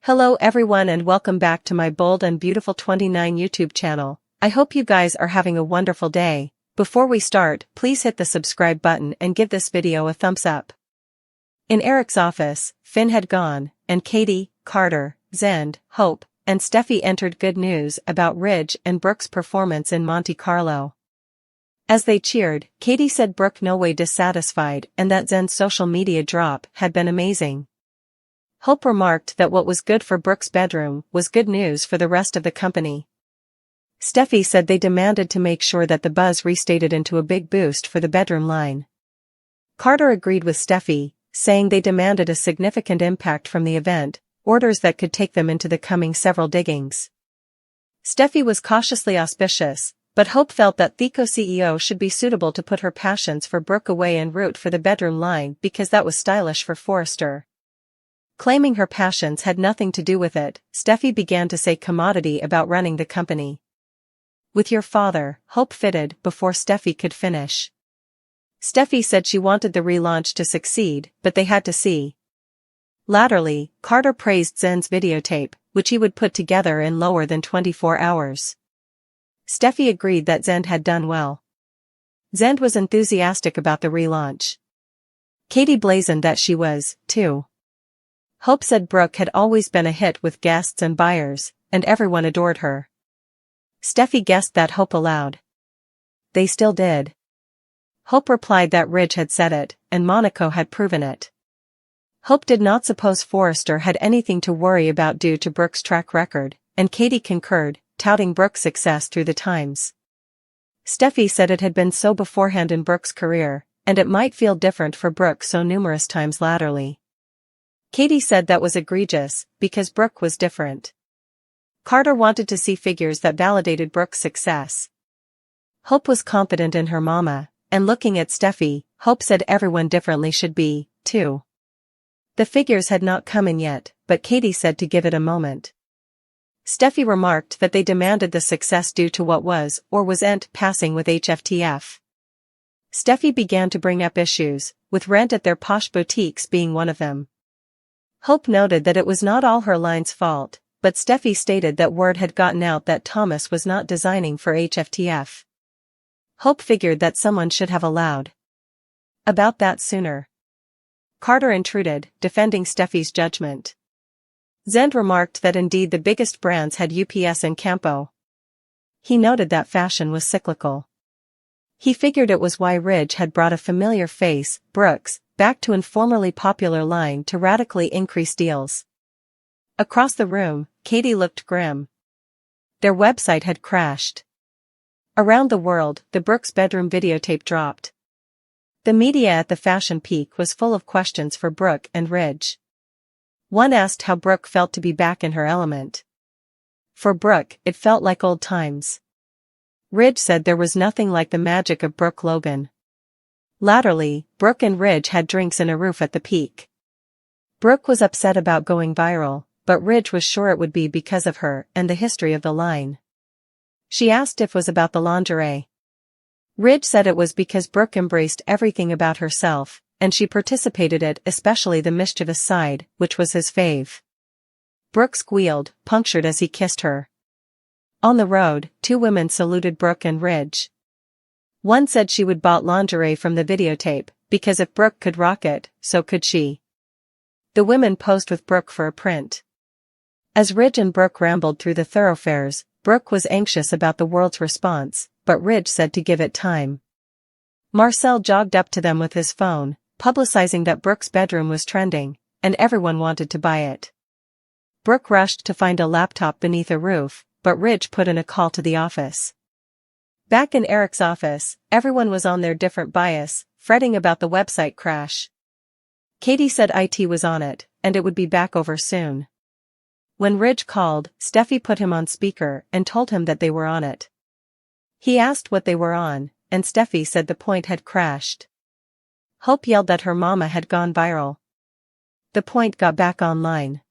Hello everyone and welcome back to my Bold and Beautiful 29 YouTube channel. I hope you guys are having a wonderful day. Before we start, please hit the subscribe button and give this video a thumbs up. In Eric's office, Finn had gone, and Katie, Carter, Zende, Hope, and Steffi entered good news about Ridge and Brooke's performance in Monte Carlo. As they cheered, Katie said Brooke no way dissatisfied and that Zende's social media drop had been amazing. Hope remarked that what was good for Brooke's bedroom was good news for the rest of the company. Steffi said they demanded to make sure that the buzz restated into a big boost for the bedroom line. Carter agreed with Steffi, saying they demanded a significant impact from the event, orders that could take them into the coming several diggings. Steffi was cautiously auspicious, but Hope felt that Theco CEO should be suitable to put her passions for Brooke away en route for the bedroom line because that was stylish for Forrester. Claiming her passions had nothing to do with it, Steffi began to say commodity about running the company. With your father, Hope fitted before Steffi could finish. Steffi said she wanted the relaunch to succeed, but they had to see. Latterly, Carter praised Zende's videotape, which he would put together in lower than 24 hours. Steffi agreed that Zende had done well. Zende was enthusiastic about the relaunch. Katie blazoned that she was, too. Hope said Brooke had always been a hit with guests and buyers, and everyone adored her. Steffi guessed that Hope allowed. They still did. Hope replied that Ridge had said it, and Monaco had proven it. Hope did not suppose Forrester had anything to worry about due to Brooke's track record, and Katie concurred, touting Brooke's success through the times. Steffi said it had been so beforehand in Brooke's career, and it might feel different for Brooke so numerous times latterly. Katie said that was egregious, because Brooke was different. Carter wanted to see figures that validated Brooke's success. Hope was confident in her mama, and looking at Steffi, Hope said everyone differently should be, too. The figures had not come in yet, but Katie said to give it a moment. Steffi remarked that they demanded the success due to what was or wasn't passing with HFTF. Steffi began to bring up issues, with rent at their posh boutiques being one of them. Hope noted that it was not all her line's fault, but Steffi stated that word had gotten out that Thomas was not designing for HFTF. Hope figured that someone should have allowed about that sooner. Carter intruded, defending Steffi's judgment. Zende remarked that indeed the biggest brands had UPS and Campo. He noted that fashion was cyclical. He figured it was why Ridge had brought a familiar face, Brooks, back to an formerly popular line to radically increase deals. Across the room, Katie looked grim. Their website had crashed. Around the world, the Brooks bedroom videotape dropped. The media at the fashion peak was full of questions for Brooke and Ridge. One asked how Brooke felt to be back in her element. For Brooke, it felt like old times. Ridge said there was nothing like the magic of Brooke Logan. Latterly, Brooke and Ridge had drinks in a roof at the peak. Brooke was upset about going viral, but Ridge was sure it would be because of her and the history of the line. She asked if it was about the lingerie. Ridge said it was because Brooke embraced everything about herself, and she participated it, especially the mischievous side, which was his fave. Brooke squealed, punctured as he kissed her. On the road, two women saluted Brooke and Ridge. One said she would bought lingerie from the videotape, because if Brooke could rock it, so could she. The women posed with Brooke for a print. As Ridge and Brooke rambled through the thoroughfares, Brooke was anxious about the world's response, but Ridge said to give it time. Marcel jogged up to them with his phone, publicizing that Brooke's bedroom was trending, and everyone wanted to buy it. Brooke rushed to find a laptop beneath a roof, but Ridge put in a call to the office. Back in Eric's office, everyone was on their different bias, fretting about the website crash. Katie said IT was on it, and it would be back over soon. When Ridge called, Steffi put him on speaker and told him that they were on it. He asked what they were on, and Steffi said the point had crashed. Hope yelled that her mama had gone viral. The point got back online.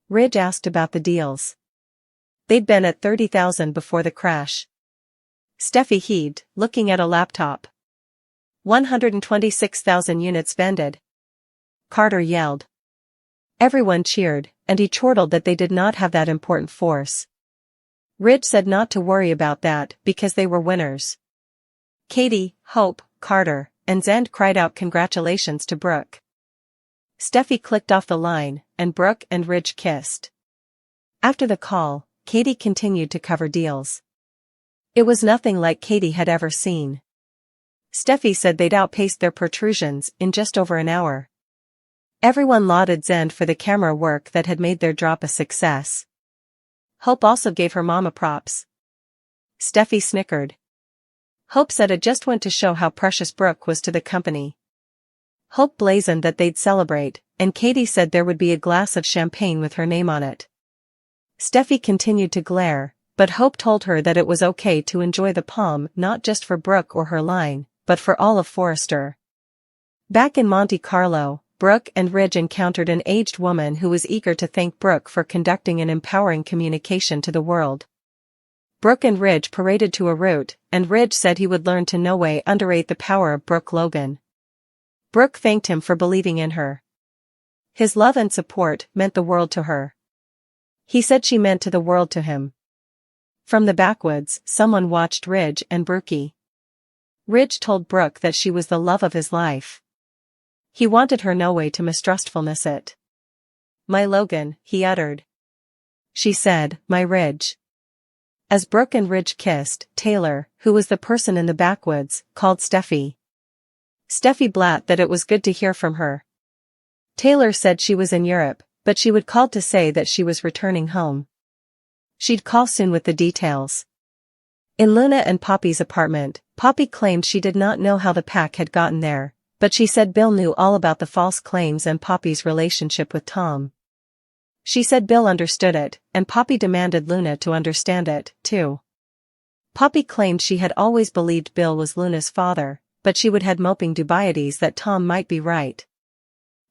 Ridge asked about the deals. They'd been at 30,000 before the crash. Steffi heaved, looking at a laptop. 126,000 units vended. Carter yelled. Everyone cheered, and he chortled that they did not have that important force. Ridge said not to worry about that because they were winners. Katie, Hope, Carter, and Zende cried out congratulations to Brooke. Steffi clicked off the line, and Brooke and Ridge kissed. After the call, Katie continued to cover deals. It was nothing like Katie had ever seen. Steffi said they'd outpaced their protrusions in just over an hour. Everyone lauded Zende for the camera work that had made their drop a success. Hope also gave her mama props. Steffi snickered. Hope said it just went to show how precious Brooke was to the company. Hope blazoned that they'd celebrate, and Katie said there would be a glass of champagne with her name on it. Steffi continued to glare, but Hope told her that it was okay to enjoy the palm not just for Brooke or her line, but for all of Forrester. Back in Monte Carlo, Brooke and Ridge encountered an aged woman who was eager to thank Brooke for conducting an empowering communication to the world. Brooke and Ridge paraded to a route, and Ridge said he would learn to no way underrate the power of Brooke Logan. Brooke thanked him for believing in her. His love and support meant the world to her. He said she meant to the world to him. From the backwoods, someone watched Ridge and Brookie. Ridge told Brooke that she was the love of his life. He wanted her no way to mistrustfulness it. "My Logan," he uttered. She said, "My Ridge." As Brooke and Ridge kissed, Taylor, who was the person in the backwoods, called Steffi. Steffi blabbed that it was good to hear from her. Taylor said she was in Europe, but she would call to say that she was returning home. She'd call soon with the details. In Luna and Poppy's apartment, Poppy claimed she did not know how the pack had gotten there, but she said Bill knew all about the false claims and Poppy's relationship with Tom. She said Bill understood it, and Poppy demanded Luna to understand it, too. Poppy claimed she had always believed Bill was Luna's father, but she would had moping dubieties that Tom might be right.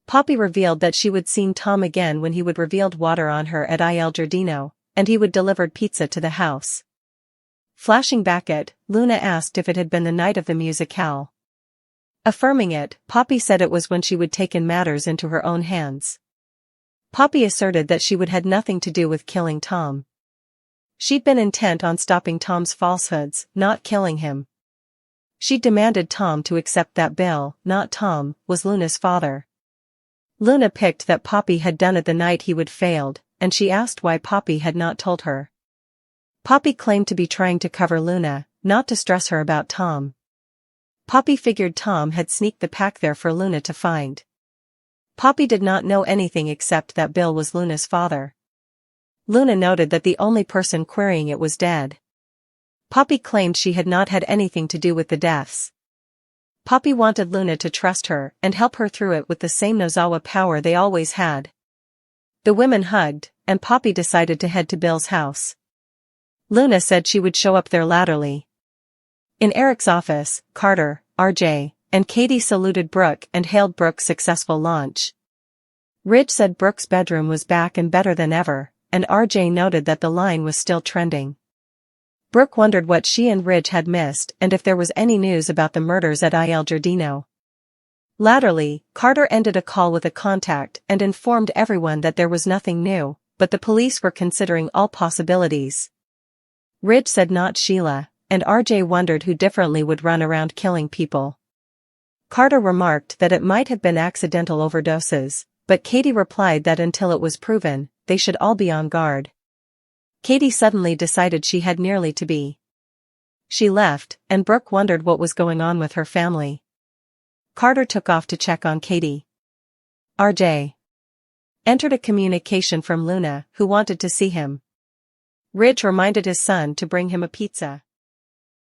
Poppy revealed that she would seen Tom again when he would revealed water on her at Il Giardino, and he would delivered pizza to the house. Flashing back it, Luna asked if it had been the night of the musicale. Affirming it, Poppy said it was when she would taken matters into her own hands. Poppy asserted that she would had nothing to do with killing Tom. She'd been intent on stopping Tom's falsehoods, not killing him. She demanded Tom to accept that Bill, not Tom, was Luna's father. Luna picked that Poppy had done it the night he would failed, and she asked why Poppy had not told her. Poppy claimed to be trying to cover Luna, not to stress her about Tom. Poppy figured Tom had sneaked the pack there for Luna to find. Poppy did not know anything except that Bill was Luna's father. Luna noted that the only person querying it was dead. Poppy claimed she had not had anything to do with the deaths. Poppy wanted Luna to trust her and help her through it with the same Nozawa power they always had. The women hugged, and Poppy decided to head to Bill's house. Luna said she would show up there laterally. In Eric's office, Carter, RJ, and Katie saluted Brooke and hailed Brooke's successful launch. Ridge said Brooke's bedroom was back and better than ever, and RJ noted that the line was still trending. Brooke wondered what she and Ridge had missed and if there was any news about the murders at Il Giardino. Latterly, Carter ended a call with a contact and informed everyone that there was nothing new, but the police were considering all possibilities. Ridge said not Sheila, and RJ wondered who differently would run around killing people. Carter remarked that it might have been accidental overdoses, but Katie replied that until it was proven, they should all be on guard. Katie suddenly decided she had nearly to be. She left, and Brooke wondered what was going on with her family. Carter took off to check on Katie. RJ entered a communication from Luna, who wanted to see him. Ridge reminded his son to bring him a pizza.